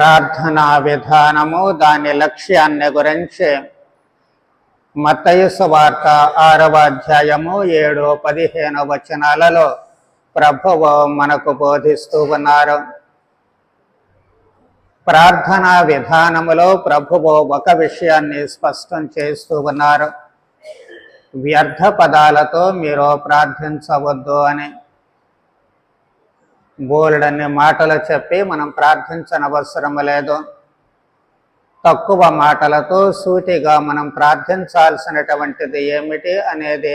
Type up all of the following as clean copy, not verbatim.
ప్రార్థనా విధానము దాని లక్ష్యాన్ని గురించి మత్తయి సువార్త 6వ అధ్యాయము 7-15 వచనాలలో ప్రభువు మనకు బోధిస్తూ ఉన్నారు. ప్రార్థనా విధానములో ప్రభువు ఒక విషయాన్ని స్పష్టం చేస్తూ ఉన్నారు. వ్యర్థ పదాలతో మీరు ప్రార్థించవద్దు అని. బోలెడన్ని మాటలు చెప్పి మనం ప్రార్థించనవసరం లేదు. తక్కువ మాటలతో సూటిగా మనం ప్రార్థించాల్సినటువంటిది ఏమిటి అనేది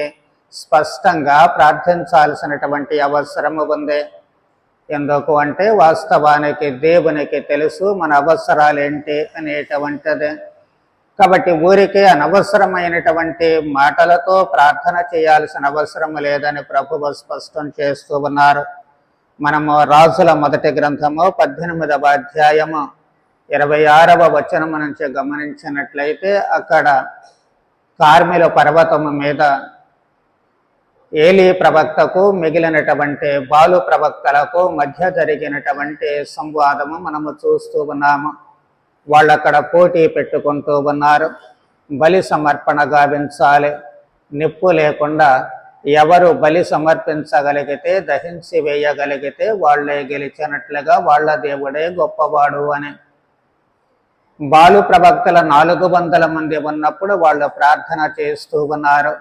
స్పష్టంగా ప్రార్థించాల్సినటువంటి అవసరము ఉంది. ఎందుకు అంటే వాస్తవానికి దేవునికి తెలుసు మన అవసరాలు ఏంటి అనేటువంటిది. కాబట్టి ఊరికే అనవసరమైనటువంటి మాటలతో ప్రార్థన చేయాల్సిన అవసరం లేదని ప్రభువు స్పష్టం చేస్తూ ఉన్నారు. మనము రాజుల మొదటి గ్రంథము 18వ అధ్యాయము 26వ వచనము నుంచి గమనించినట్లయితే అక్కడ కార్మెలు పర్వతము మీద ఏలీ ప్రవక్తకు మిగిలినటువంటి బాలు ప్రవక్తలకు మధ్య జరిగినటువంటి సంవాదము మనము చూస్తూ ఉన్నాము. వాళ్ళు అక్కడ పోటీ పెట్టుకుంటూ ఉన్నారు. బలి సమర్పణ గావించాలి, నిప్పు లేకుండా ఎవరు బలి సమర్పించగలిగితే, దహించి వేయగలిగితే వాళ్లే గెలిచినట్లుగా వాళ్ళ దేవుడే గొప్పవాడు అని. బాలు ప్రవక్తల 400 మంది ఉన్నప్పుడు వాళ్ళు ప్రార్థన చేస్తూ ఉన్నారు.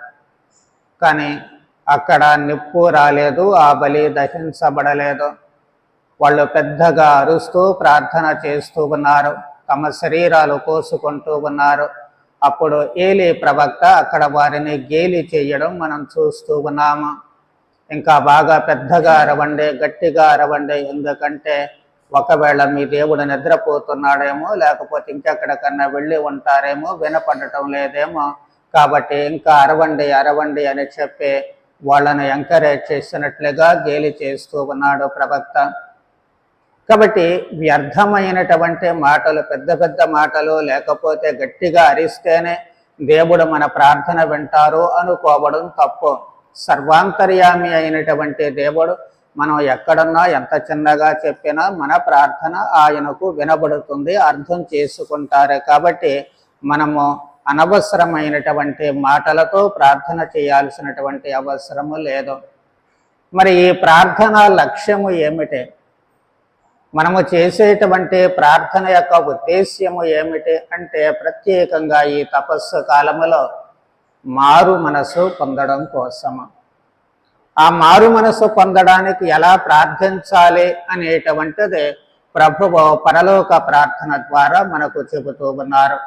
కానీ అక్కడ నిప్పు రాలేదు, ఆ బలి దహించబడలేదు. వాళ్ళు పెద్దగా అరుస్తూ ప్రార్థన చేస్తూ ఉన్నారు, తమ శరీరాలు కోసుకుంటూ ఉన్నారు. అప్పుడు ఏలీ ప్రవక్త అక్కడ వారిని గేలి చేయడం మనం చూస్తూ ఉన్నాము. ఇంకా బాగా పెద్దగా అరవండి, గట్టిగా అరవండి, ఎందుకంటే ఒకవేళ మీ దేవుడు నిద్రపోతున్నాడేమో, లేకపోతే ఇంకెక్కడికన్నా వెళ్ళి ఉంటారేమో, వినపడటం లేదేమో, కాబట్టి ఇంకా అరవండి అరవండి అని చెప్పి వాళ్ళను ఎంకరేజ్ చేసినట్లుగా గేలి చేస్తూ ఉన్నాడు ప్రవక్త. కాబట్టి వ్యర్థమైనటువంటి మాటలు, పెద్ద పెద్ద మాటలు, లేకపోతే గట్టిగా అరిస్తేనే దేవుడు మన ప్రార్థన వింటారు అనుకోవడం తప్పు. సర్వాంతర్యామి అయినటువంటి దేవుడు మనం ఎక్కడున్నా ఎంత చిన్నగా చెప్పినా మన ప్రార్థన ఆయనకు వినబడుతుంది, అర్థం చేసుకుంటారు. కాబట్టి మనము అనవసరమైనటువంటి మాటలతో ప్రార్థన చేయాల్సినటువంటి అవసరము లేదు. మరి ఈ ప్రార్థన లక్ష్యము ఏమిటి? మనము చేసేటువంటి ప్రార్థన యొక్క ఉద్దేశ్యము ఏమిటి అంటే ప్రత్యేకంగా ఈ తపస్సు కాలములో మారు మనసు పొందడం కోసము. ఆ మారు మనసు పొందడానికి ఎలా ప్రార్థించాలి అనేటువంటిది ప్రభువు పరలోక ప్రార్థన ద్వారా మనకు చెబుతూ ఉన్నారు.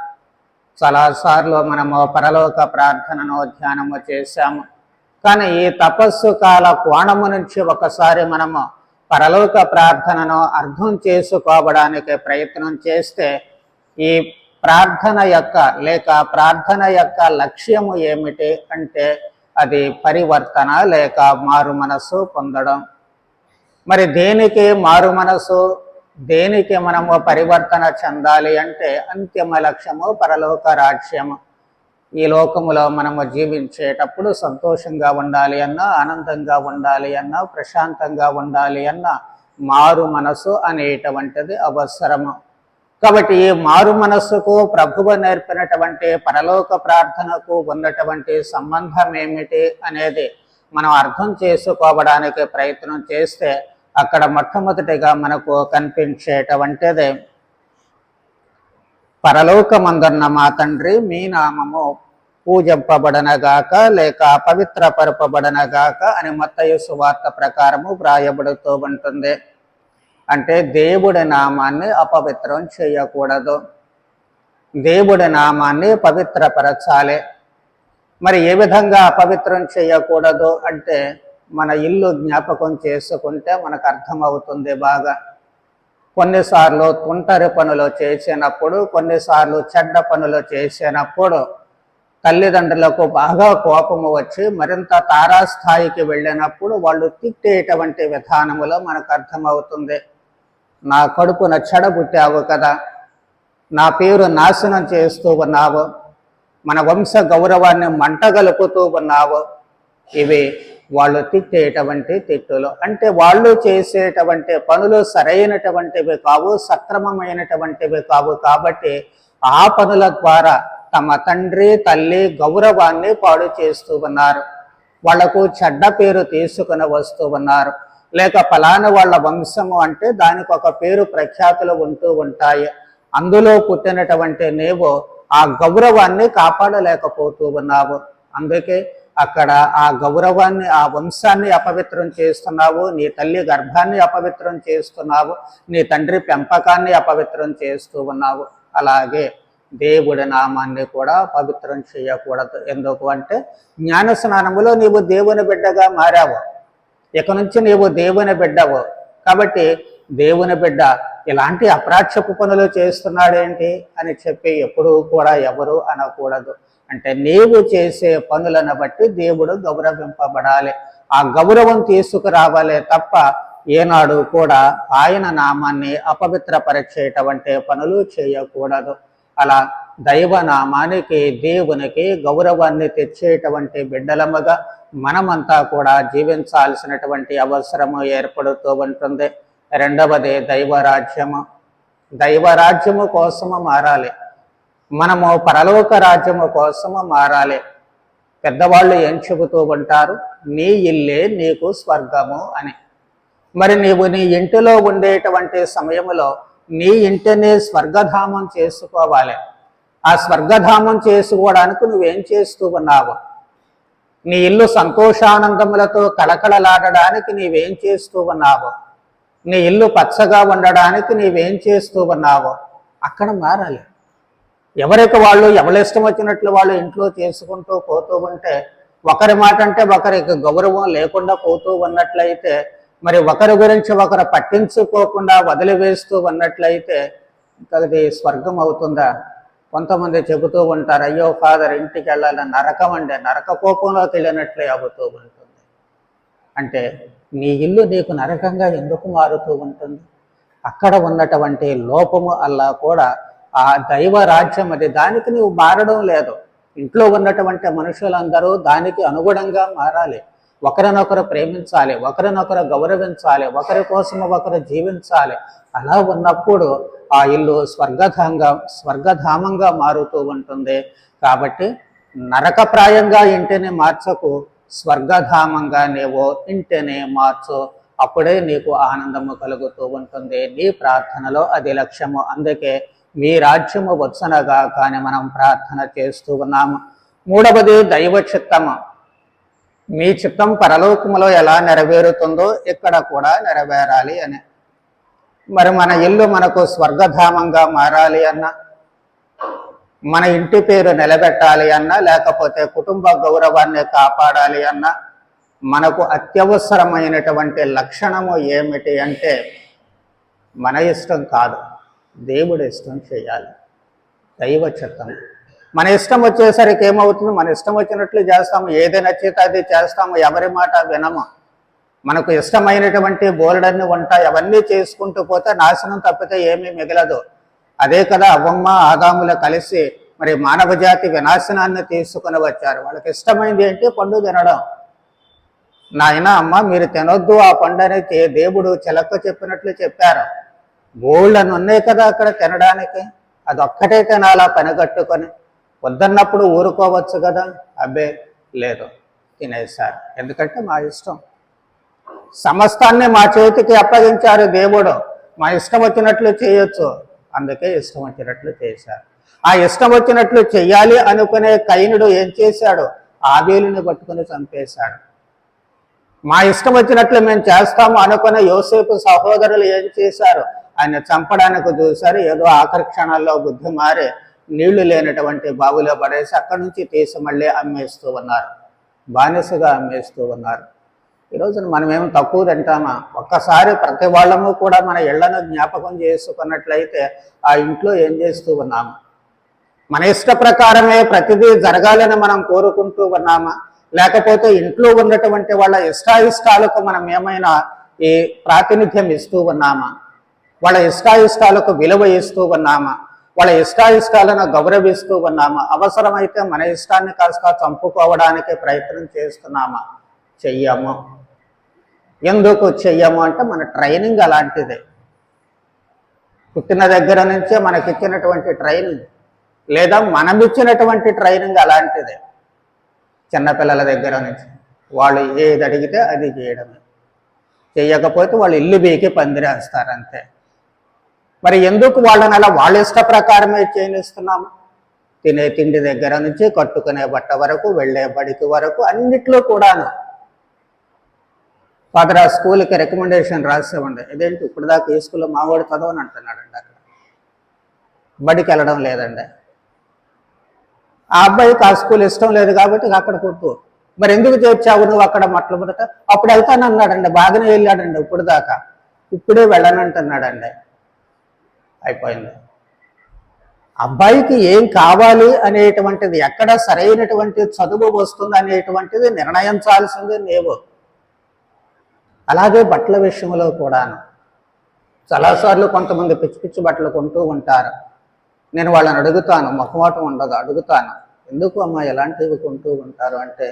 చాలాసార్లు మనము పరలోక ప్రార్థనను ధ్యానము చేశాము. కానీ ఈ తపస్సు కాల కోణము నుంచి ఒకసారి మనము పరలోక ప్రార్థనను అర్థం చేసుకోవడానికి ప్రయత్నం చేస్తే ఈ ప్రార్థన యొక్క లక్ష్యము ఏమిటి అంటే అది పరివర్తన లేక మారు మనసు పొందడం. మరి దేనికి మారు మనసు, దేనికి మనము పరివర్తన చెందాలి అంటే అంతిమ లక్ష్యము పరలోక రాజ్యము. ఈ లోకములో మనము జీవించేటప్పుడు సంతోషంగా ఉండాలి అన్నా, ఆనందంగా ఉండాలి అన్నా, ప్రశాంతంగా ఉండాలి అన్నా మారు మనసు అనేటువంటిది అవసరము. కాబట్టి ఈ మారు మనస్సుకు ప్రభువు నేర్పినటువంటి పరలోక ప్రార్థనకు ఉన్నటువంటి సంబంధం ఏమిటి అనేది మనం అర్థం చేసుకోవడానికి ప్రయత్నం చేస్తే అక్కడ మొట్టమొదటిగా మనకు కనిపించేటువంటిది పరలోకమందున్న మా తండ్రి మీ నామము పూజింపబడనగాక లేక పవిత్రపరపబడనగాక అని మత్తయి సువార్త ప్రకారము వ్రాయబడుతూ ఉంటుంది. అంటే దేవుడి నామాన్ని అపవిత్రం చేయకూడదు, దేవుడి నామాన్ని పవిత్రపరచాలి. మరి ఏ విధంగా అపవిత్రం చేయకూడదు అంటే మన ఇల్లు జ్ఞాపకం చేసుకుంటే మనకు అర్థమవుతుంది బాగా. కొన్నిసార్లు తుంటరి పనులు చేసినప్పుడు, కొన్నిసార్లు చెడ్డ పనులు చేసినప్పుడు తల్లిదండ్రులకు బాగా కోపము వచ్చి మరింత తారాస్థాయికి వెళ్ళినప్పుడు వాళ్ళు తిట్టేటువంటి విధానములో మనకు అర్థమవుతుంది. నా కడుపున చెడబుట్టావు కదా, నా పేరు నాశనం చేస్తూ ఉన్నావు, మన వంశ గౌరవాన్ని మంటగలుపుతూ ఉన్నావు. ఇవి వాళ్ళు తిట్టేటువంటి తిట్టులు, అంటే వాళ్ళు చేసేటువంటి పనులు సరైనటువంటివి కావు, సక్రమమైనటువంటివి కావు. కాబట్టి ఆ పనుల ద్వారా తమ తండ్రి తల్లి గౌరవాన్ని పాడు చేస్తూ ఉన్నారు, వాళ్లకు చెడ్డ పేరు తీసుకుని వస్తూ ఉన్నారు. లేక ఫలానా వాళ్ళ వంశము అంటే దానికి ఒక పేరు ప్రఖ్యాతులు ఉంటూ ఉంటాయి. అందులో పుట్టినటువంటి నీవు ఆ గౌరవాన్ని కాపాడలేకపోతూ ఉన్నావు. అందుకే అక్కడ ఆ గౌరవాన్ని, ఆ వంశాన్ని అపవిత్రం చేస్తున్నావు, నీ తల్లి గర్భాన్ని అపవిత్రం చేస్తున్నావు, నీ తండ్రి పెంపకాన్ని అపవిత్రం చేస్తూ ఉన్నావు. అలాగే దేవుడి నామాన్ని కూడా పవిత్రం చేయకూడదు. ఎందుకు అంటే జ్ఞాన స్నానములో నీవు దేవుని బిడ్డగా మారావు, ఇక నుంచి నీవు దేవుని బిడ్డవు. కాబట్టి దేవుని బిడ్డ ఇలాంటి అప్రాచ్యపు పనులు చేస్తున్నాడేంటి అని చెప్పి ఎప్పుడూ కూడా ఎవరు అనకూడదు. అంటే నీవు చేసే పనులను బట్టి దేవుడు గౌరవింపబడాలి, ఆ గౌరవం తీసుకురావాలే తప్ప ఏనాడు కూడా ఆయన నామాన్ని అపవిత్రపరిచేటువంటి పనులు చేయకూడదు. అలా దైవనామానికి, దేవునికి గౌరవాన్ని తెచ్చేటువంటి బిడ్డలముగా మనమంతా కూడా జీవించాల్సినటువంటి అవసరము ఏర్పడుతూ ఉంటుంది. రెండవది దైవరాజ్యము. దైవరాజ్యము కోసము మారాలి, మనము పరలోక రాజ్యము కోసము మారాలి. పెద్దవాళ్ళు ఏం చెబుతూ ఉంటారు? నీ ఇల్లే నీకు స్వర్గము అని. మరి నీవు నీ ఇంటిలో ఉండేటువంటి సమయంలో నీ ఇంటిని స్వర్గధామం చేసుకోవాలి. ఆ స్వర్గధామం చేసుకోవడానికి నువ్వేం చేస్తూ ఉన్నావు? నీ ఇల్లు సంతోషానందములతో కళకళలాడడానికి నీవేం చేస్తూ ఉన్నావు? నీ ఇల్లు పచ్చగా ఉండడానికి నీవేం చేస్తూ ఉన్నావు? అక్కడ మారాలి. ఎవరికి వాళ్ళు ఎవరిష్టం వచ్చినట్లు వాళ్ళు ఇంట్లో చేసుకుంటూ పోతూ ఉంటే, ఒకరి మాట అంటే ఒకరికి గౌరవం లేకుండా పోతూ ఉన్నట్లయితే, మరి ఒకరి గురించి ఒకరు పట్టించుకోకుండా వదిలివేస్తూ ఉన్నట్లయితే అది స్వర్గం అవుతుందా? కొంతమంది చెబుతూ ఉంటారు, అయ్యో ఫాదర్ ఇంటికి వెళ్ళాలని, నరకం అంటే నరక కోపంలోకి వెళ్ళినట్లే అవుతూ ఉంటుంది. అంటే నీ ఇల్లు నీకు నరకంగా ఎందుకు మారుతూ ఉంటుంది? అక్కడ ఉన్నటువంటి లోపము అల్లా కూడా ఆ దైవ రాజ్యం అది, దానికి నీవు మారడం లేదు. ఇంట్లో ఉన్నటువంటి మనుషులందరూ దానికి అనుగుణంగా మారాలి, ఒకరినొకరు ప్రేమించాలి, ఒకరినొకరు గౌరవించాలి, ఒకరి కోసం ఒకరు జీవించాలి. అలా ఉన్నప్పుడు ఆ ఇల్లు స్వర్గధామంగా మారుతూ ఉంటుంది. కాబట్టి నరకప్రాయంగా ఇంటిని మార్చకు, స్వర్గధామంగా నీవు ఇంటిని మార్చు. అప్పుడే నీకు ఆనందము కలుగుతూ ఉంటుంది. నీ ప్రార్థనలో అది లక్ష్యము. అందుకే మీ రాజ్యము వచ్చనగా కానీ మనం ప్రార్థన చేస్తూ ఉన్నాము. మూడవది దైవ చిత్తము. మీ చిత్తం పరలోకములో ఎలా నెరవేరుతుందో ఇక్కడ కూడా నెరవేరాలి అని. మరి మన ఇల్లు మనకు స్వర్గధామంగా మారాలి అన్నా, మన ఇంటి పేరు నిలబెట్టాలి అన్నా, లేకపోతే కుటుంబ గౌరవాన్ని కాపాడాలి అన్నా, మనకు అత్యవసరమైనటువంటి లక్షణము ఏమిటి అంటే మన ఇష్టం కాదు, దేవుడి ఇష్టం చేయాలి. దైవ చిత్తం. మన ఇష్టం వచ్చేసరికి ఏమవుతుంది? మన ఇష్టం వచ్చినట్లు చేస్తాము, ఏది నచ్చితే అది చేస్తాము, ఎవరి మాట వినము. మనకు ఇష్టమైనటువంటి బోలెడన్ని ఉంటాయి, అవన్నీ చేసుకుంటూ పోతే నాశనం తప్పితే ఏమీ మిగలదు. అదే కదా అవ్వమ్మ ఆదాములు కలిసి మరి మానవ జాతి వినాశనాన్ని తీసుకుని వచ్చారు. వాళ్ళకి ఇష్టమైంది ఏంటి? పండు తినడం. నాయన అమ్మ మీరు తినొద్దు ఆ పండు అని దేవుడు చిలక చెప్పినట్లు చెప్పారు. బోళ్ళని ఉన్నాయి కదా అక్కడ తినడానికి, అదొక్కటే తినాలా పనిగట్టుకొని? వద్దన్నప్పుడు ఊరుకోవచ్చు కదా? అబ్బే లేదు, తినేశారు. ఎందుకంటే మా ఇష్టం. సమస్తాన్ని మా చేతికి అప్పగించారు దేవుడు, మా ఇష్టం వచ్చినట్లు చేయొచ్చు, అందుకే ఇష్టం వచ్చినట్లు చేశారు. ఆ ఇష్టం వచ్చినట్లు చెయ్యాలి అనుకునే కయనుడు ఏం చేశాడు? ఆబేలుని పట్టుకుని చంపేశాడు. మా ఇష్టం వచ్చినట్లు మేము చేస్తాము అనుకునే యోసేపు సహోదరులు ఏం చేశారు? ఆయన చంపడానికి చూశారు. ఏదో ఆఖరి క్షణాల్లో బుద్ధి మారి నీళ్లు లేనటువంటి బావిలో పడేసి అక్కడి నుంచి తీసి మళ్ళీ అమ్మేస్తూ ఉన్నారు, బానిసగా అమ్మేస్తూ ఉన్నారు. ఈరోజు మనమేమో తక్కువ తింటామా? ఒక్కసారి ప్రతి వాళ్ళము కూడా మన ఇళ్లను జ్ఞాపకం చేసుకున్నట్లయితే ఆ ఇంట్లో ఏం చేస్తూ ఉన్నాము? మన ఇష్ట ప్రకారమే ప్రతిదీ జరగాలని మనం కోరుకుంటూ ఉన్నామా? లేకపోతే ఇంట్లో ఉన్నటువంటి వాళ్ళ ఇష్టాయిష్టాలకు మనం ఏమైనా ఈ ప్రాతినిధ్యం ఇస్తూ ఉన్నామా? వాళ్ళ ఇష్టాయిష్టాలకు విలువ ఇస్తూ ఉన్నామా? వాళ్ళ ఇష్టాయిష్టాలను గౌరవిస్తూ ఉన్నామా? అవసరమైతే మన ఇష్టాన్ని కాస్త చంపుకోవడానికి ప్రయత్నం చేస్తున్నామా? చెయ్యము. ఎందుకు చెయ్యము అంటే మన ట్రైనింగ్ అలాంటిదే. పుట్టిన దగ్గర నుంచే మనకిచ్చినటువంటి ట్రైనింగ్, లేదా మనం ఇచ్చినటువంటి ట్రైనింగ్ అలాంటిదే. చిన్నపిల్లల దగ్గర నుంచి వాళ్ళు ఏది అడిగితే అది చేయడమే. చేయకపోతే వాళ్ళు ఇల్లు బీకి పందిరేస్తారు అంతే. మరి ఎందుకు వాళ్ళని అలా వాళ్ళ ఇష్ట ప్రకారమే చేయనిస్తున్నాము? తినే తిండి దగ్గర నుంచి కట్టుకునే బట్ట వరకు, వెళ్ళే బడికి వరకు అన్నిట్లో కూడాను. ఫాదర్ ఆ స్కూల్కి రికమెండేషన్ రాసేవండి. ఇదేంటి ఇప్పుడు దాకా ఈ స్కూల్లో మావాడు చదవని అంటున్నాడండి. అక్కడ బడికి వెళ్ళడం లేదండి. ఆ అబ్బాయికి ఆ స్కూల్ ఇష్టం లేదు కాబట్టి అక్కడ కొట్టు. మరి ఎందుకు చేర్చావు నువ్వు అక్కడ మొట్టమొదట? అప్పుడు వెళ్తానన్నాడండి, బాగానే వెళ్ళాడండి ఇప్పుడు దాకా. ఇప్పుడే వెళ్ళనంటున్నాడండి. అయిపోయింది. అబ్బాయికి ఏం కావాలి అనేటువంటిది, ఎక్కడ సరైనటువంటి చదువు వస్తుంది అనేటువంటిది నిర్ణయించాల్సిందే నీవు. అలాగే బట్టల విషయంలో కూడాను చాలాసార్లు కొంతమంది పిచ్చి పిచ్చి బట్టలు కొంటూ ఉంటారు. నేను వాళ్ళని అడుగుతాను, మొహమాటం ఉండదు, అడుగుతాను, ఎందుకు అమ్మ ఎలాంటివి కొంటూ ఉంటారు అంటే,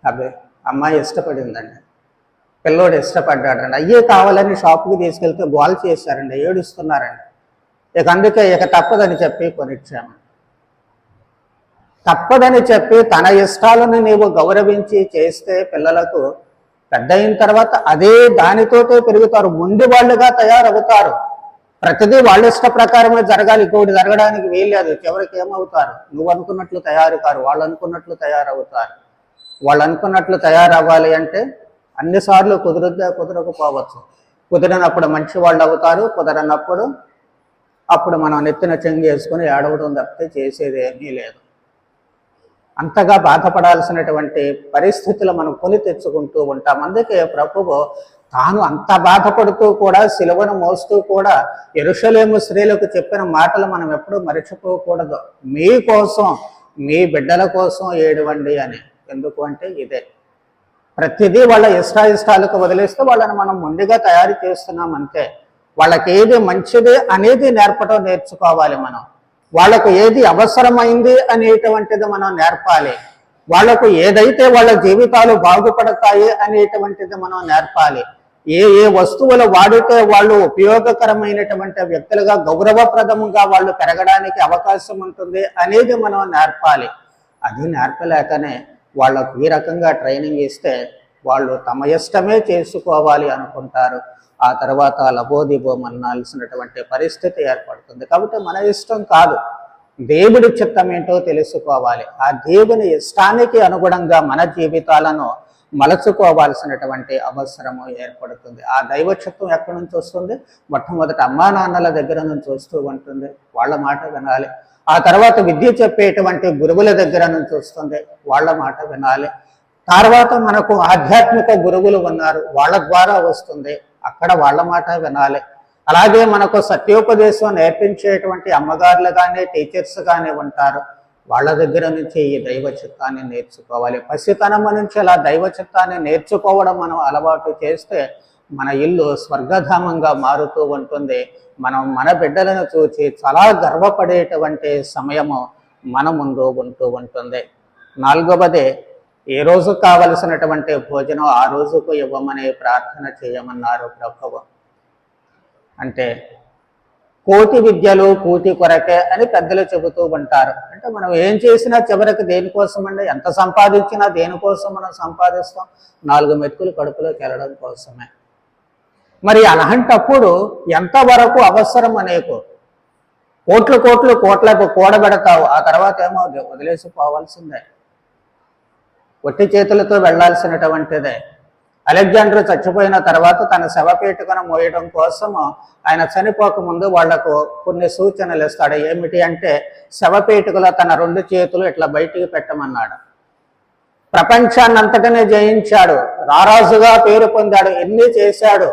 అబ్బాయి అమ్మాయి ఇష్టపడిందండి, పిల్లోడు ఇష్టపడ్డాడండి, అయ్యే కావాలని షాప్కి తీసుకెళ్తే గోల్ చేశారండి, ఏడుస్తున్నారండి. అందుకే తప్పదని చెప్పి కొనిచ్చాము. తప్పదని చెప్పి తన ఇష్టాలను నీవు గౌరవించి చేస్తే పిల్లలకు పెద్ద అయిన తర్వాత అదే దానితోటే పెరుగుతారు, మొండి వాళ్ళుగా తయారవుతారు. ప్రతిదీ వాళ్ళ ఇష్ట ప్రకారమే జరగాలి, ఇంకోటి జరగడానికి వీల్లేదు. చివరికి ఏమవుతారు? నువ్వు అనుకున్నట్లు తయారు కారు, వాళ్ళు అనుకున్నట్లు తయారవుతారు. వాళ్ళు అనుకున్నట్లు తయారవ్వాలి అంటే అన్నిసార్లు కుదురుద్దా కుదరకపోవచ్చు. కుదిరినప్పుడు మంచి వాళ్ళు అవుతారు, కుదరనప్పుడు అప్పుడు మనం నెత్తిన చెంగేసుకుని ఏడవడం తప్పితే చేసేది ఏమీ లేదు. అంతగా బాధపడాల్సినటువంటి పరిస్థితులు మనం కొని తెచ్చుకుంటూ ఉంటాం. అందుకే ప్రభువు తాను అంత బాధపడుతూ కూడా, సిలువను మోస్తూ కూడా యెరూషలేము స్త్రీలకు చెప్పిన మాటలు మనం ఎప్పుడూ మర్చిపోకూడదు. మీకోసం, మీ బిడ్డల కోసం ఏడవండి అని. ఎందుకు అంటే ఇదే, ప్రతిదీ వాళ్ళ ఇష్టాయిష్టాలకు వదిలేస్తే వాళ్ళని మనం మొండిగా తయారు చేస్తున్నాం అంతే. వాళ్ళకి ఏది మంచిది అనేది నేర్చుకోవాలి మనం. వాళ్ళకు ఏది అవసరమైంది అనేటువంటిది మనం నేర్పాలి. వాళ్లకు ఏదైతే వాళ్ళ జీవితాలు బాగుపడతాయి అనేటువంటిది మనం నేర్పాలి. ఏ ఏ వస్తువులు వాడితే వాళ్ళు ఉపయోగకరమైనటువంటి వ్యక్తులుగా, గౌరవప్రదముగా వాళ్ళు పెరగడానికి అవకాశం ఉంటుంది అనేది మనం నేర్పాలి. అది నేర్పలేకనే వాళ్ళకు ఈ రకంగా ట్రైనింగ్ ఇస్తే వాళ్ళు తమ ఇష్టమే చేసుకోవాలి అనుకుంటారు. ఆ తర్వాత లబోదిబోమన్నాల్సినటువంటి పరిస్థితి ఏర్పడుతుంది. కాబట్టి మన ఇష్టం కాదు, దేవుడి చిత్తం ఏంటో తెలుసుకోవాలి. ఆ దేవుని ఇష్టానికి అనుగుణంగా మన జీవితాలను మలచుకోవాల్సినటువంటి అవసరము ఏర్పడుతుంది. ఆ దైవ చిత్తం ఎక్కడి నుంచి వస్తుంది? మొట్టమొదటి అమ్మా నాన్నల దగ్గర నుంచి వస్తూ ఉంటుంది, వాళ్ళ మాట వినాలి. ఆ తర్వాత విద్య చెప్పేటువంటి గురువుల దగ్గర నుంచి వస్తుంది, వాళ్ళ మాట వినాలి. తర్వాత మనకు ఆధ్యాత్మిక గురువులు ఉన్నారు, వాళ్ళ ద్వారా వస్తుంది, అక్కడ వాళ్ళ మాట వినాలి. అలాగే మనకు సత్యోపదేశం నేర్పించేటువంటి అమ్మగారులు కానీ, టీచర్స్ కానీ ఉంటారు, వాళ్ళ దగ్గర నుంచి ఈ దైవ చిత్తాన్ని నేర్చుకోవాలి. పసితనము నుంచి అలా దైవ చిత్తాన్ని నేర్చుకోవడం మనం అలవాటు చేస్తే మన ఇల్లు స్వర్గధామంగా మారుతూ ఉంటుంది. మనం మన బిడ్డలను చూసి చాలా గర్వపడేటువంటి సమయము మన ముందు ఉంటూ ఉంటుంది. నాలుగవది, ఏ రోజు కావలసినటువంటి భోజనం ఆ రోజుకు ఇవ్వమని ప్రార్థన చేయమన్నారు ప్రభువు. అంటే కోటి విద్యలు కూటి కొరకే అని పెద్దలు చెబుతూ ఉంటారు. అంటే మనం ఏం చేసినా చివరికి దేనికోసం అండి? ఎంత సంపాదించినా దేనికోసం మనం సంపాదిస్తాం? 4 మెతుకులు కడుపులోకి వెళ్ళడం కోసమే. మరి అలాంటప్పుడు ఎంతవరకు అవసరం అనేకు? కోట్లు కోట్లు కోట్లకు కూడబెడతావు, ఆ తర్వాత ఏమో వదిలేసిపోవాల్సిందే, ఒట్టి చేతులతో వెళ్లాల్సినటువంటిదే. అలెగ్జాండర్ చచ్చిపోయిన తర్వాత తన శవపేటికను మోయడం కోసము ఆయన చనిపోకముందు వాళ్లకు కొన్ని సూచనలు ఇస్తాడు. ఏమిటి అంటే, శవపేటికలో తన 2 చేతులు ఇట్లా బయటికి పెట్టమన్నాడు. ప్రపంచాన్నంతటినే జయించాడు, రారాజుగా పేరు పొందాడు, ఎన్ని చేశాడు.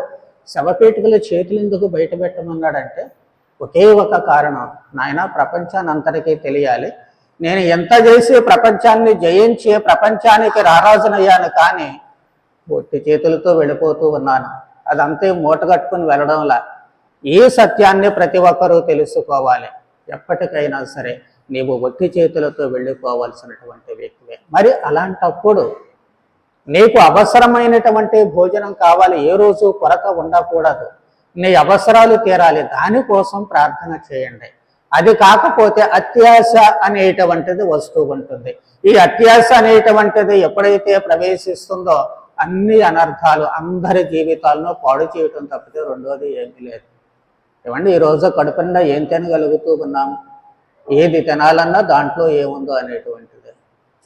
శవపేటికలో చేతులు ఎందుకు బయట పెట్టమన్నాడంటే ఒకే ఒక కారణం, నాయన ప్రపంచాన్ని అంతటికీ తెలియాలి, నేను ఎంత చేసి ప్రపంచాన్ని జయించి ప్రపంచానికి రారాజునయ్యాను, కానీ ఒట్టి చేతులతో వెళ్ళిపోతూ ఉన్నాను. అదంతే మూట కట్టుకుని వెళ్ళడంలా. ఈ సత్యాన్ని ప్రతి ఒక్కరూ తెలుసుకోవాలి. ఎప్పటికైనా సరే నీవు ఒట్టి చేతులతో వెళ్ళిపోవాల్సినటువంటి వ్యక్తివే. మరి అలాంటప్పుడు నీకు అవసరమైనటువంటి భోజనం కావాలి, ఏ రోజు కొరత ఉండకూడదు, నీ అవసరాలు తీరాలి, దానికోసం ప్రార్థన చేయండి. అది కాకపోతే అత్యాశ అనేటువంటిది వస్తూ ఉంటుంది. ఈ అత్యాశ అనేటువంటిది ఎప్పుడైతే ప్రవేశిస్తుందో అన్ని అనర్థాలు అందరి జీవితాలను పాడు చేయటం తప్పితే రెండోది ఏమీ లేదు. ఏమండి, ఈరోజు కడుపుండా ఏం తినగలుగుతూ ఉన్నాము, ఏది తినాలన్నా దాంట్లో ఏముందో అనేటువంటిది.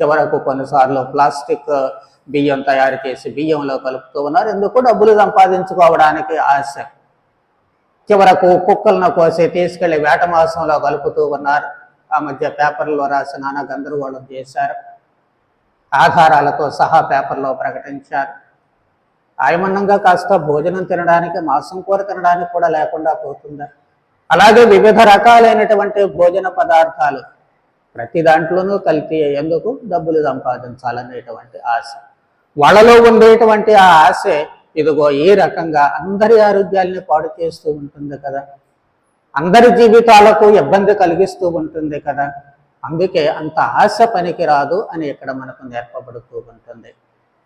చివరకు కొన్నిసార్లు ప్లాస్టిక్ బియ్యం తయారు చేసి బియ్యంలో కలుపుతూ ఉన్నారు. ఎందుకు? డబ్బులు సంపాదించుకోవడానికి ఆశ. చివరకు కుక్కలను కోసి తీసుకెళ్లి వేట మాంసంలో కలుపుతూ ఉన్నారు. ఆ మధ్య పేపర్లో రాసి నానా గందరగోళం చేశారు, ఆధారాలతో సహా పేపర్లో ప్రకటించారు. ఆయమన్నంగా కాస్త భోజనం తినడానికి, మాంసం కూర తినడానికి కూడా లేకుండా పోతుందా? అలాగే వివిధ రకాలైనటువంటి భోజన పదార్థాలు ప్రతి దాంట్లోనూ కల్తీ, ఎందుకు? డబ్బులు సంపాదించాలనేటువంటి ఆశ. వాళ్ళలో ఉండేటువంటి ఆ ఆశే ఇదిగో ఈ రకంగా అందరి ఆరోగ్యాల్ని పాడు చేస్తూ ఉంటుంది కదా, అందరి జీవితాలకు ఇబ్బంది కలిగిస్తూ ఉంటుంది కదా. అందుకే అంత ఆశ పనికి రాదు అని ఇక్కడ మనకు నేర్పబడుతూ ఉంటుంది.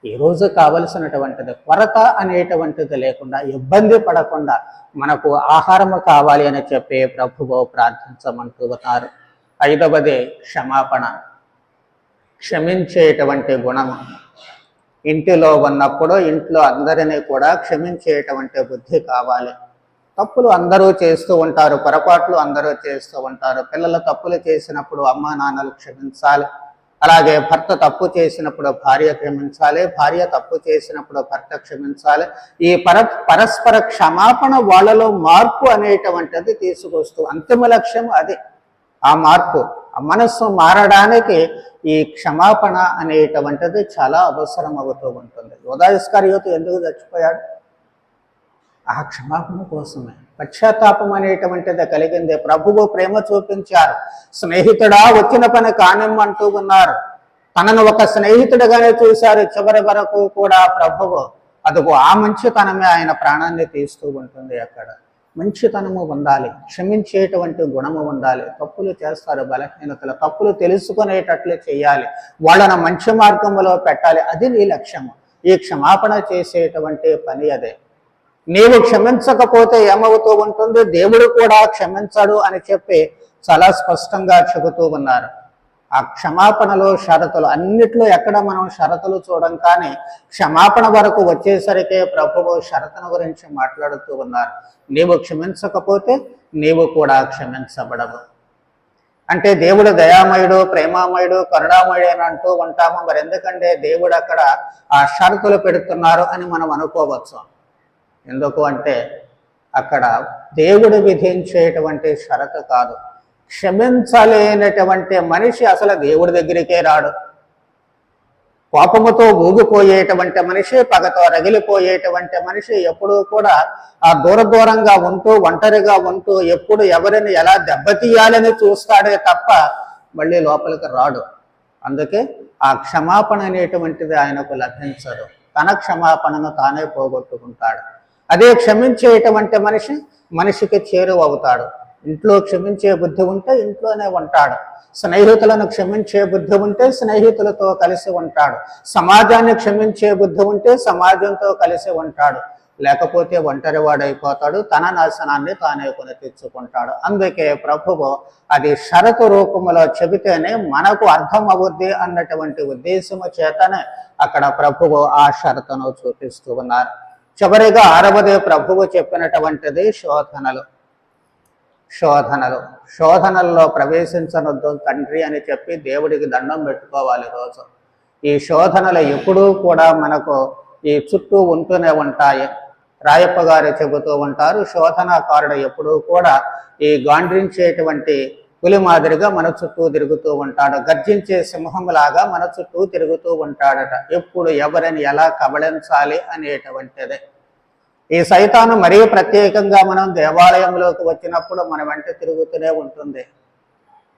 ఈరోజు కావలసినటువంటిది కొరత అనేటువంటిది లేకుండా, ఇబ్బంది పడకుండా మనకు ఆహారము కావాలి అని చెప్పి ప్రభువు ప్రార్థించమంటూ ఉన్నారు. 5వది క్షమాపణ, క్షమించేటువంటి గుణము. ఇంటిలో ఉన్నప్పుడు ఇంట్లో అందరినీ కూడా క్షమించేటువంటి బుద్ధి కావాలి. తప్పులు అందరూ చేస్తూ ఉంటారు, పొరపాట్లు అందరూ చేస్తూ ఉంటారు. పిల్లలు తప్పులు చేసినప్పుడు అమ్మా నాన్నలు క్షమించాలి. అలాగే భర్త తప్పు చేసినప్పుడు భార్య క్షమించాలి, భార్య తప్పు చేసినప్పుడు భర్త క్షమించాలి. ఈ పరస్పర క్షమాపణ వాళ్ళలో మార్పు అనేటువంటిది తీసుకొస్తూ, అంతిమ లక్ష్యం అది. ఆ మార్పు, ఆ మనస్సు మారడానికి ఈ క్షమాపణ అనేటువంటిది చాలా అవసరం అవుతూ ఉంటుంది. యూదా ఇస్కరియోతు ఎందుకు చచ్చిపోయాడు? ఆ క్షమాపణ కోసమే. పశ్చాత్తాపం అనేటువంటిది కలిగింది. ప్రభువు ప్రేమ చూపించారు. స్నేహితుడా వచ్చిన పని కానిమ్మంటూ ఉన్నారు. తనను ఒక స్నేహితుడిగానే చూశారు. చివరి వరకు కూడా ప్రభువు అదుగో ఆ మంచితనమే ఆయన ప్రాణాన్ని తీస్తూ ఉంటుంది. అక్కడ మంచితనము ఉండాలి, క్షమించేటువంటి గుణము ఉండాలి. తప్పులు చేస్తారు బలహీనతలు, తప్పులు తెలుసుకునేటట్లు చేయాలి, వాళ్ళను మంచి మార్గంలో పెట్టాలి. అది నీ లక్ష్యము. ఈ క్షమాపణ చేసేటువంటి పని అదే. నీవు క్షమించకపోతే ఏమవుతూ ఉంటుంది? దేవుడు కూడా క్షమించడు అని చెప్పి చాలా స్పష్టంగా చెబుతూ ఉన్నారు. ఆ క్షమాపణలో షరతులు, అన్నిట్లో ఎక్కడ మనం షరతులు చూడం, కానీ క్షమాపణ వరకు వచ్చేసరికి ప్రభువు షరతుల గురించి మాట్లాడుతూ ఉన్నారు. నీవు క్షమించకపోతే నీవు కూడా క్షమించబడవు. అంటే దేవుడు దయామయుడు, ప్రేమామయుడు, కరుణామయుడు అని అంటూ ఉంటాము. మరి ఎందుకంటే దేవుడు అక్కడ ఆ షరతులు పెడుతున్నారు అని మనం అనుకోవచ్చు. ఎందుకు అంటే అక్కడ దేవుడు విధించేటువంటి షరతు కాదు. క్షమించలేనటువంటి మనిషి అసలు దేవుడి దగ్గరికే రాడు. కోపముతో ఊగిపోయేటువంటి మనిషి, పగతో రగిలిపోయేటువంటి మనిషి ఎప్పుడూ కూడా ఆ దూరంగా ఉంటూ, ఒంటరిగా ఉంటూ, ఎప్పుడు ఎవరిని ఎలా దెబ్బతీయాలని చూస్తాడే తప్ప మళ్ళీ లోపలికి రాడు. అందుకే ఆ క్షమాపణ అనేటువంటిది ఆయనకు లభించదు. తన క్షమాపణను తానే పోగొట్టుకుంటాడు. అదే క్షమించేటువంటి మనిషికి చేరువవుతాడు. ఇంట్లో క్షమించే బుద్ధి ఉంటే ఇంట్లోనే ఉంటాడు. స్నేహితులను క్షమించే బుద్ధి ఉంటే స్నేహితులతో కలిసి ఉంటాడు. సమాజాన్ని క్షమించే బుద్ధి ఉంటే సమాజంతో కలిసి ఉంటాడు. లేకపోతే ఒంటరివాడైపోతాడు, తన నాశనాన్ని తానే కొని తెచ్చుకుంటాడు. అందుకే ప్రభువు అది షరతు రూపంలో చెబితేనే మనకు అర్థం అవుద్ది అన్నటువంటి ఉద్దేశము చేతనే అక్కడ ప్రభువు ఆ షరతును చూపిస్తూ ఉన్నారు. చివరిగా 6వది ప్రభువు చెప్పినటువంటిది శోధనల్లో ప్రవేశించనొద్దు తండ్రి అని చెప్పి దేవుడికి దండం పెట్టుకోవాలి. రోజు ఈ శోధనలు ఎప్పుడూ కూడా మనకు ఈ చుట్టూ ఉంటూనే ఉంటాయి. రాయప్ప గారు చెబుతూ ఉంటారు, శోధనాకారుడు ఎప్పుడూ కూడా ఈ గాండ్రించేటువంటి పులి మాదిరిగా మన చుట్టూ తిరుగుతూ ఉంటాడు. గర్జించే సింహంలాగా మన చుట్టూ తిరుగుతూ ఉంటాడట. ఎప్పుడు ఎవరిని ఎలా కబళించాలి అనేటువంటిదే. ఈ సైతాను మరీ ప్రత్యేకంగా మనం దేవాలయంలోకి వచ్చినప్పుడు మన వెంట తిరుగుతూనే ఉంటుంది.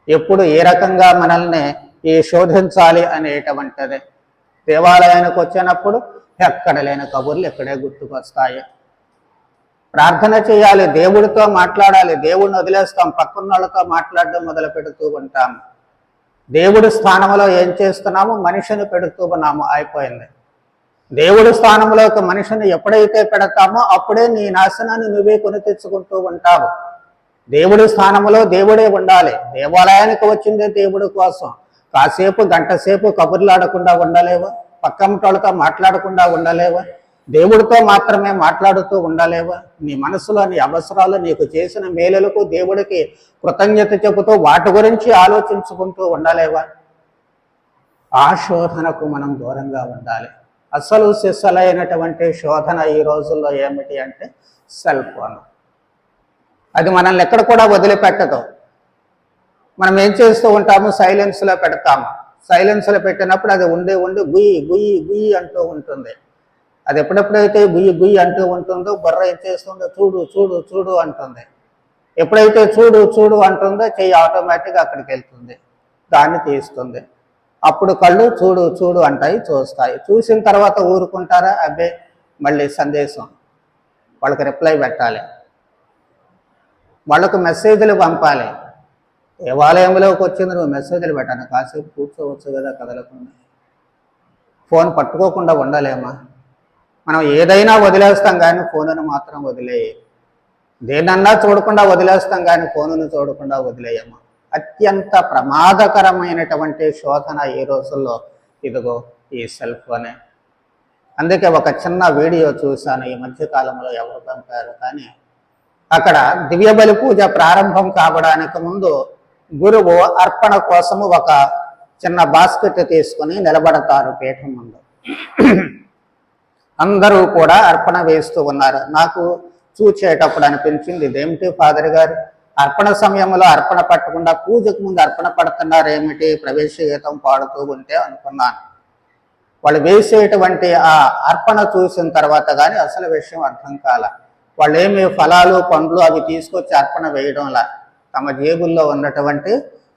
ఎప్పుడు ఏ రకంగా మనల్ని ఈ శోధించాలి అనేటువంటిది. దేవాలయానికి వచ్చినప్పుడు ఎక్కడ లేని కబుర్లు ఎక్కడే గుర్తుకొస్తాయి. ప్రార్థన చేయాలి, దేవుడితో మాట్లాడాలి. దేవుడిని వదిలేస్తాం, పక్కన వాళ్ళతో మాట్లాడడం మొదలు పెడుతూ ఉంటాం. దేవుడి స్థానంలో ఏం చేస్తున్నాము? మనిషిని పెడుతూ ఉన్నాము. అయిపోయింది. దేవుడి స్థానంలో ఒక మనిషిని ఎప్పుడైతే పెడతామో అప్పుడే నీ నాశనాన్ని నువ్వే కొని తెచ్చుకుంటూ ఉంటావు. దేవుడి స్థానంలో దేవుడే ఉండాలి. దేవాలయానికి వచ్చిందే దేవుడి కోసం. కాసేపు గంట సేపు కబుర్లాడకుండా ఉండలేవా? పక్కమటోళ్ళతో మాట్లాడకుండా ఉండలేవా? దేవుడితో మాత్రమే మాట్లాడుతూ ఉండలేవా? నీ మనసులో నీ అవసరాలు, నీకు చేసిన మేలులకు దేవుడికి కృతజ్ఞత చెబుతూ వాటి గురించి ఆలోచించుకుంటూ ఉండలేవా? ఆ శోధనకు మనం దూరంగా ఉండాలి. అసలు సిసలైనటువంటి శోధన ఈ రోజుల్లో ఏమిటి అంటే సెల్ ఫోన్. అది మనల్ని ఎక్కడ కూడా వదిలిపెట్టదు. మనం ఏం చేస్తూ ఉంటాము? సైలెన్స్లో పెడతాము. సైలెన్స్లో పెట్టినప్పుడు అది ఉండి గుయ్యి గుయ్యి గుయ్యి అంటూ ఉంటుంది. అది ఎప్పుడెప్పుడైతే గుయ్యి గుయ్యి అంటూ ఉంటుందో బుర్ర ఏం చేస్తుందో చూడు చూడు చూడు అంటుంది. ఎప్పుడైతే చూడు చూడు అంటుందో చెయ్యి ఆటోమేటిక్గా అక్కడికి వెళ్తుంది, దాన్ని తీస్తుంది. అప్పుడు కళ్ళు చూడు చూడు అంటాయి, చూస్తాయి. చూసిన తర్వాత ఊరుకుంటారా? అబ్బే, మళ్ళీ సందేశం, వాళ్ళకి రిప్లై పెట్టాలి, వాళ్ళకు మెసేజ్లు పంపాలి. దేవాలయంలోకి వచ్చింది నువ్వు మెసేజ్లు పెట్టాను, కాసేపు కూర్చోవచ్చు కదా కదలకుండా. ఫోన్ పట్టుకోకుండా ఉండలేమా? మనం ఏదైనా వదిలేస్తాం కానీ ఫోనును మాత్రం వదిలేయి. దేనన్నా చూడకుండా వదిలేస్తాం కానీ ఫోనును చూడకుండా వదిలేయమా? అత్యంత ప్రమాదకరమైనటువంటి శోధన ఈ రోజుల్లో ఇదిగో ఈ సెల్ ఫోనే. అందుకే ఒక చిన్న వీడియో చూశాను ఈ మధ్యకాలంలో, ఎవరు పంపారు కానీ, అక్కడ దివ్య బలి పూజ ప్రారంభం కావడానికి ముందు గురువు అర్పణ కోసము ఒక చిన్న బాస్కెట్ తీసుకుని నిలబడతారు పీఠం ముందు. అందరూ కూడా అర్పణ వేస్తూ ఉన్నారు. నాకు చూచేటప్పుడు అనిపించింది, ఇదేమిటి ఫాదర్ గారు అర్పణ సమయంలో అర్పణ పట్టకుండా పూజకు ముందు అర్పణ పడుతున్నారు ఏమిటి, ప్రవేశ గీతం పాడుతూ ఉంటే అనుకున్నాను. వాళ్ళు వేసేటువంటి ఆ అర్పణ చూసిన తర్వాత కానీ అసలు విషయం అర్థం కాల. వాళ్ళు ఏమి ఫలాలు పండ్లు అవి తీసుకొచ్చి అర్పణ వేయడంలా తమ జేబుల్లో ఉన్నటువంటి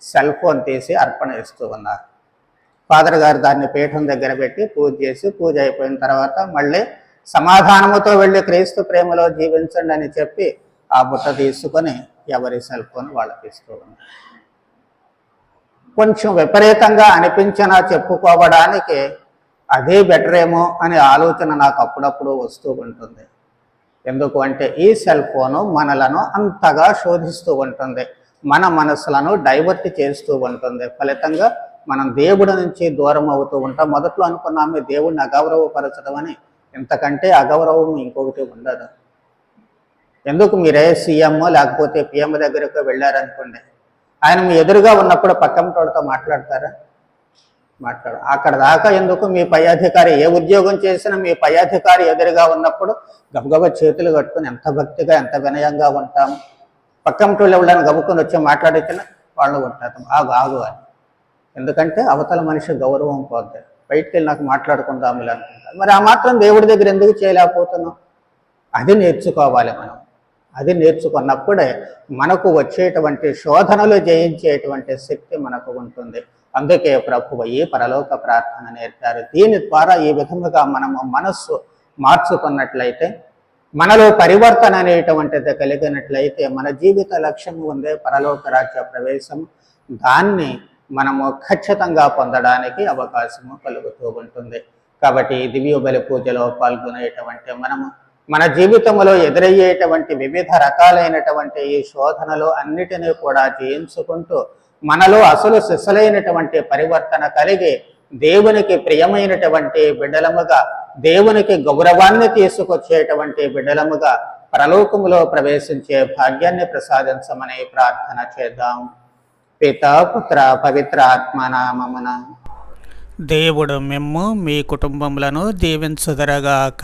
సెల్ ఫోన్ తీసి అర్పణ ఇస్తూ ఉన్నారు. ఫాదర్ గారు దాన్ని పీఠం దగ్గర పెట్టి పూజ చేసి, పూజ అయిపోయిన తర్వాత మళ్ళీ సమాధానముతో వెళ్ళి క్రీస్తు ప్రేమలో జీవించండి అని చెప్పి ఆ బుట్ట తీసుకొని ఎవరి సెల్ ఫోన్ వాళ్ళకి ఇస్తూ ఉన్నారు. కొంచెం విపరీతంగా అనిపించినా చెప్పుకోవడానికి అదే బెటర్ ఏమో అనే ఆలోచన నాకు అప్పుడప్పుడు వస్తూ ఉంటుంది. ఎందుకు అంటే ఈ సెల్ ఫోను మనలను అంతగా శోధిస్తూ ఉంటుంది, మన మనసులను డైవర్ట్ చేస్తూ ఉంటుంది. ఫలితంగా మనం దేవుడి నుంచి దూరం అవుతూ ఉంటాం. మొదట్లో అనుకున్నామే దేవుడిని అగౌరవపరచడం అని, ఇంతకంటే అగౌరవం ఇంకొకటి ఉండదు. ఎందుకు మీరే సీఎం లేకపోతే పిఎం దగ్గరకు వెళ్ళారనుకోండి, ఆయన మీ ఎదురుగా ఉన్నప్పుడు పక్కనతోడితో మాట్లాడతారా? మాట్లాడు. అక్కడ దాకా ఎందుకు? మీ పై అధికారి ఏ ఉద్యోగం చేసినా మీ పై అధికారి ఎదురుగా ఉన్నప్పుడు గబగబ చేతులు కట్టుకుని ఎంత భక్తిగా ఎంత వినయంగా ఉంటాము. పక్కనతోళ్ళు ఎవరైనా గబుకొని వచ్చి మాట్లాడితేనే వాళ్ళు ఉంటారు ఆగు ఆగు అని. ఎందుకంటే అవతల మనిషి గౌరవం పోద్ది. బయటికి వెళ్ళి నాకు మాట్లాడుకుందాము అనుకుంటారు. మరి ఆ మాత్రం దేవుడి దగ్గర ఎందుకు చేయలేకపోతున్నాం? అది నేర్చుకోవాలి మనం. అది నేర్చుకున్నప్పుడే మనకు వచ్చేటువంటి శోధనలు జయించేటువంటి శక్తి మనకు ఉంటుంది. అందుకే ప్రభువు ఈ పరలోక ప్రార్థన నేర్పారు. దీని ద్వారా ఈ విధముగా మనము మనస్సు మార్చుకున్నట్లయితే, మనలో పరివర్తన అనేటువంటిది కలిగినట్లయితే మన జీవిత లక్ష్యం ఉందే పరలోక రాజ్య ప్రవేశం. దాన్ని మనము ఖచ్చితంగా పొందడానికి అవకాశము కలుగుతూ ఉంటుంది. కాబట్టి దివ్య బలి పూజలో పాల్గొనేటువంటి మనము మన జీవితంలో ఎదురయ్యేటువంటి వివిధ రకాలైనటువంటి ఈ శోధనలు అన్నిటినీ కూడా జయించుకుంటూ మనలో అసలు సిసలైనటువంటి పరివర్తన కలిగి దేవునికి ప్రియమైనటువంటి బిడ్డలముగా, దేవునికి గౌరవాన్ని తీసుకొచ్చేటువంటి బిడ్డలముగా పరలోకములో ప్రవేశించే భాగ్యాన్ని ప్రసాదించమని ప్రార్థన చేద్దాం. పితా పుత్ర పవిత్ర ఆత్మ నామమున. దేవుడు మిమ్ము మీ కుటుంబములను దీవించుదరగాక.